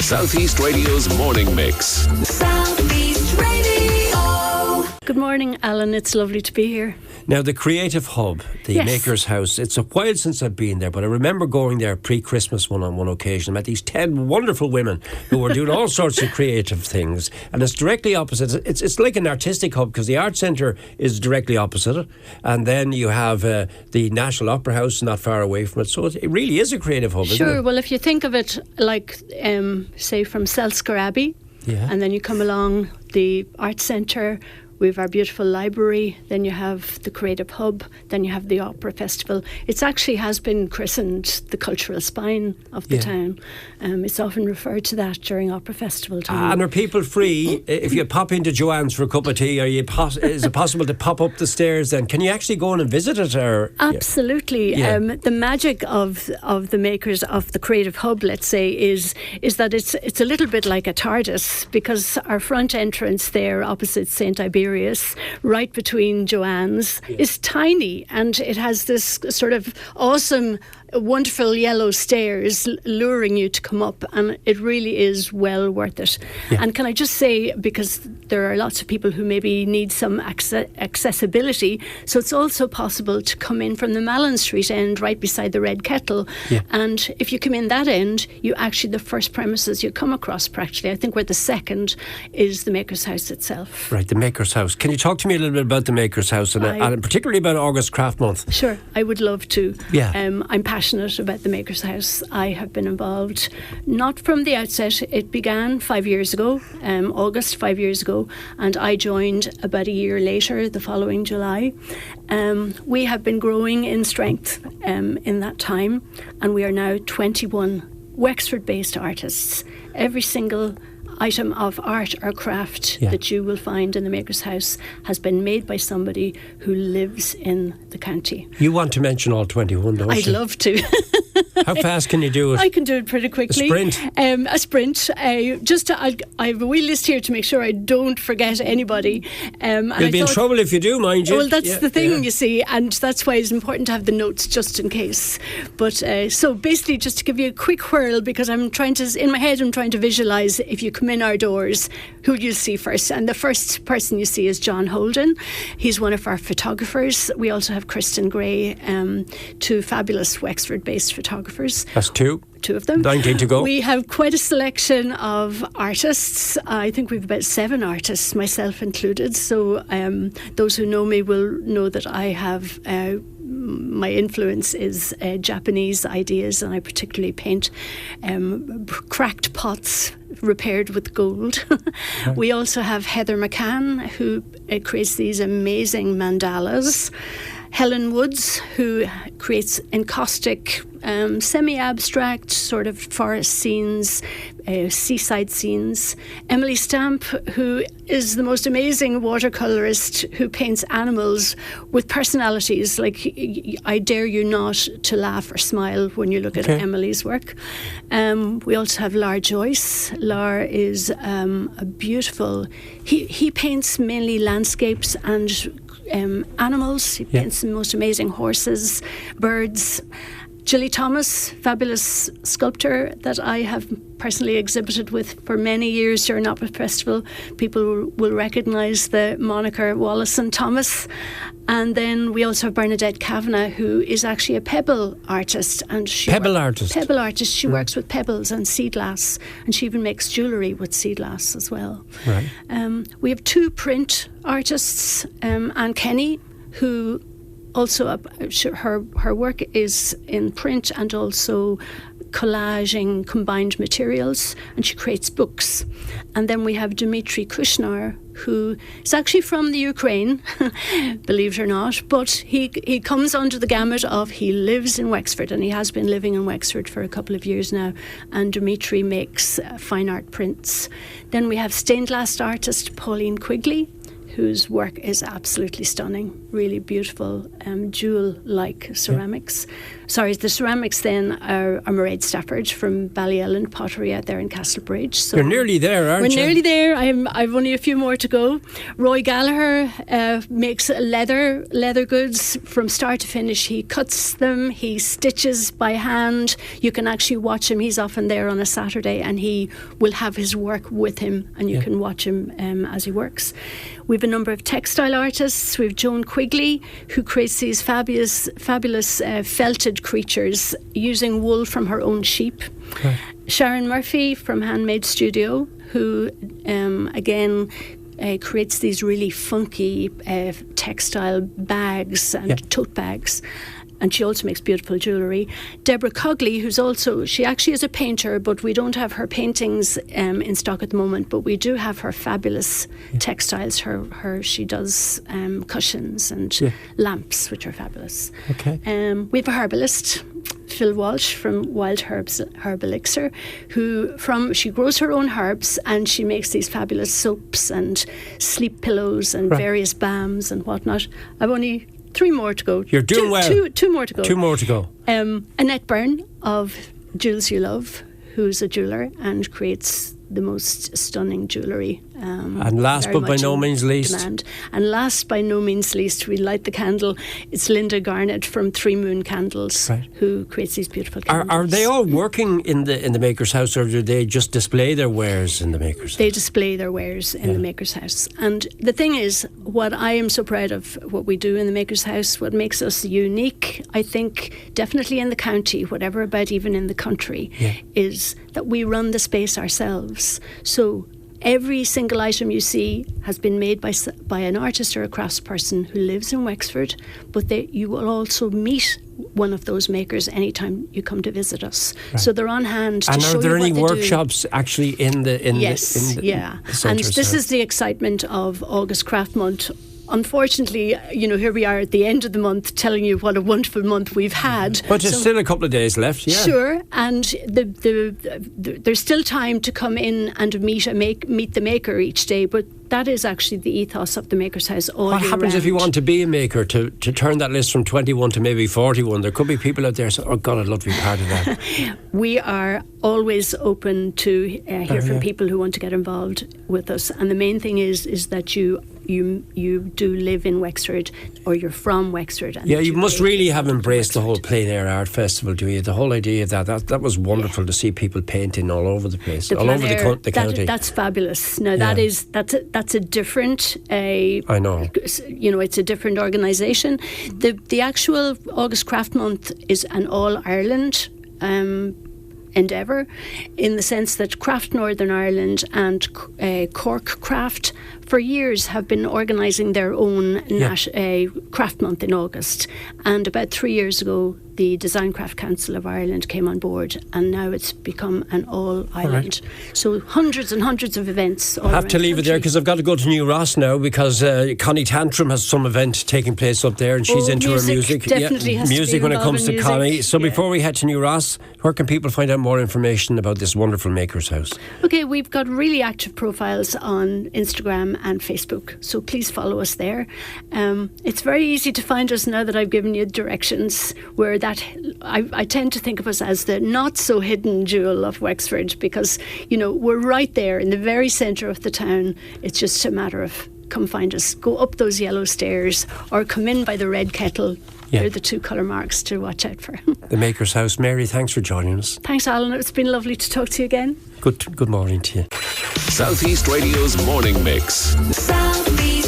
South East Radio's morning mix. South East Radio. Good morning, Alan. It's lovely to be here. Now, the Creative Hub, the Yes. Makers House, it's a while since I've been there, but I remember going there pre-Christmas on one occasion. I met these 10 wonderful women who were doing all sorts of creative things. And it's directly opposite. It's like an artistic hub because the Art Centre is directly opposite it. And then you have the National Opera House not far away from it. So it really is a creative hub, isn't Sure. it? Well, if you think of it like, say, from Selsker Abbey, Yeah. and then you come along the Art Centre, we have our beautiful library, then you have the Creative Hub, then you have the Opera Festival. It actually has been christened the cultural spine of the town. It's often referred to that during Opera Festival time. And are people free if you pop into Joanne's for a cup of tea? Is it possible to pop up the stairs then? Can you actually go in and visit it? Or Absolutely. Yeah. The magic of the makers of the Creative Hub, let's say, is that it's a little bit like a TARDIS, because our front entrance there opposite St. Iberius, right between Joanne's, is tiny, and it has this sort of awesome, wonderful yellow stairs luring you to come up, and it really is well worth it. Yeah. And can I just say, because there are lots of people who maybe need some accessibility, so it's also possible to come in from the Malin Street end right beside the Red Kettle. Yeah. And if you come in that end, you actually, the first premises you come across practically, I think where the second is the Makers House itself. Right, the Makers House. Can you talk to me a little bit about the Makers House and particularly about August Craft Month? Sure, I would love to. Yeah. I'm passionate about the Makers House. I have been involved, not from the outset. It began 5 years ago, August 5 years ago, and I joined about a year later, the following July. We have been growing in strength in that time, and we are now 21 Wexford-based artists. Every single item of art or craft that you will find in the Makers House has been made by somebody who lives in the county. You want to mention all 21, don't you? I'd love to. How fast can you do it? I can do it pretty quickly. A sprint? I have a wee list here to make sure I don't forget anybody. You'll be in trouble if you do, mind you. Well, that's the thing, you see, and that's why it's important to have the notes just in case. But so basically, just to give you a quick whirl, because in my head I'm trying to visualise, if you come in our doors, who you'll see first. And the first person you see is John Holden. He's one of our photographers. We also have Kristen Gray, two fabulous Wexford-based photographers. That's two of them. 19 to go. We have quite a selection of artists. I think we've about 7 artists, myself included. So those who know me will know that I have my influence is Japanese ideas, and I particularly paint cracked pots repaired with gold. Right. We also have Heather McCann, who creates these amazing mandalas. Helen Woods, who creates encaustic, semi-abstract sort of forest scenes, seaside scenes. Emily Stamp, who is the most amazing watercolourist who paints animals with personalities. Like, I dare you not to laugh or smile when you look at Emily's work. We also have Lar Joyce. Lar is a beautiful... He paints mainly landscapes and animals. He paints the most amazing horses, birds. Gilly Thomas, fabulous sculptor that I have personally exhibited with for many years during Opera Festival. People will recognise the moniker Wallace and Thomas. And then we also have Bernadette Kavanagh, who is actually a pebble artist. And Pebble artist. She works with pebbles and sea glass, and she even makes jewellery with sea glass as well. Right. We have 2 print artists, Anne Kenny, who also her work is in print and also collaging combined materials, and she creates books. And then we have Dmitry Kushnar, who is actually from the Ukraine, believe it or not, but he comes under the gamut of he lives in Wexford, and he has been living in Wexford for a couple of years now, and Dmitry makes fine art prints. Then we have stained glass artist Pauline Quigley, whose work is absolutely stunning, really beautiful, jewel-like ceramics. The ceramics then are Mairead Stafford from Ballyellen Pottery out there in Castlebridge. So You're nearly there, aren't you? We're nearly there. I've only a few more to go. Roy Gallagher makes leather goods from start to finish. He cuts them, he stitches by hand. You can actually watch him. He's often there on a Saturday, and he will have his work with him, and you can watch him as he works. We've a number of textile artists. We've Joan Quigley, who creates these fabulous felted creatures using wool from her own sheep. Right. Sharon Murphy from Handmade Studio, who again creates these really funky textile bags and tote bags. And she also makes beautiful jewellery. Deborah Cogley, she actually is a painter, but we don't have her paintings in stock at the moment, but we do have her fabulous textiles. She does cushions and lamps, which are fabulous. Okay. We have a herbalist, Phil Walsh from Wild Herbs Herb Elixir, she grows her own herbs, and she makes these fabulous soaps and sleep pillows and various balms and whatnot. I've only 3 more to go. You're doing well. Two more to go. 2 more to go. Annette Byrne of Jewels You Love, who's a jeweller and creates the most stunning jewellery. And last but by no means least. And last by no means least, we light the candle. It's Linda Garnett from 3 Moon Candles, who creates these beautiful candles. Are they all working in the Makers House, or do they just display their wares in the Makers House? They display their wares in the Makers House. And the thing is, what I am so proud of, what we do in the Makers House, what makes us unique, I think, definitely in the county, whatever about even in the country, is that we run the space ourselves. So every single item you see has been made by an artist or a craftsperson who lives in Wexford, but you will also meet one of those makers anytime you come to visit us. Right. So they're on hand to show you what they do. And are there any workshops actually in the Yes, the centre? And this is the excitement of August Craft Month. Unfortunately, here we are at the end of the month telling you what a wonderful month we've had. But there's still a couple of days left, Sure, and there's still time to come in and meet the maker each day, but that is actually the ethos of the Makers House all year round. What happens if you want to be a maker, to turn that list from 21 to maybe 41? There could be people out there saying, oh God, I'd love to be part of that. We are always open to hear from people who want to get involved with us, and the main thing is that you do live in Wexford, or you're from Wexford. And you must really have embraced the whole Plein Air Art Festival, do you? The whole idea of that was wonderful to see people painting all over the place, all over the county. That's fabulous. Now that's a different. I know. It's a different organisation. The actual August Craft Month is an all Ireland endeavour, in the sense that Craft Northern Ireland and Cork Craft for years have been organising their own Craft Month in August, and about 3 years ago the Design Craft Council of Ireland came on board, and now it's become an all-Ireland. So hundreds and hundreds of events all I have to leave it there because I've got to go to New Ross now, because Connie Tantrum has some event taking place up there, and she's into her music. Definitely has music to be when it comes to music. Connie. So before we head to New Ross, where can people find out more information about this wonderful Makers House? Okay, we've got really active profiles on Instagram and Facebook, so please follow us there. It's very easy to find us now that I've given you directions, where I tend to think of us as the not so hidden jewel of Wexford, because we're right there in the very centre of the town. It's just a matter of come find us, go up those yellow stairs, or come in by the red kettle. They're the 2 colour marks to watch out for. The Makers House. Mary, thanks for joining us. Thanks, Alan. It's been lovely to talk to you again. Good morning to you. Southeast Radio's morning mix. Southeast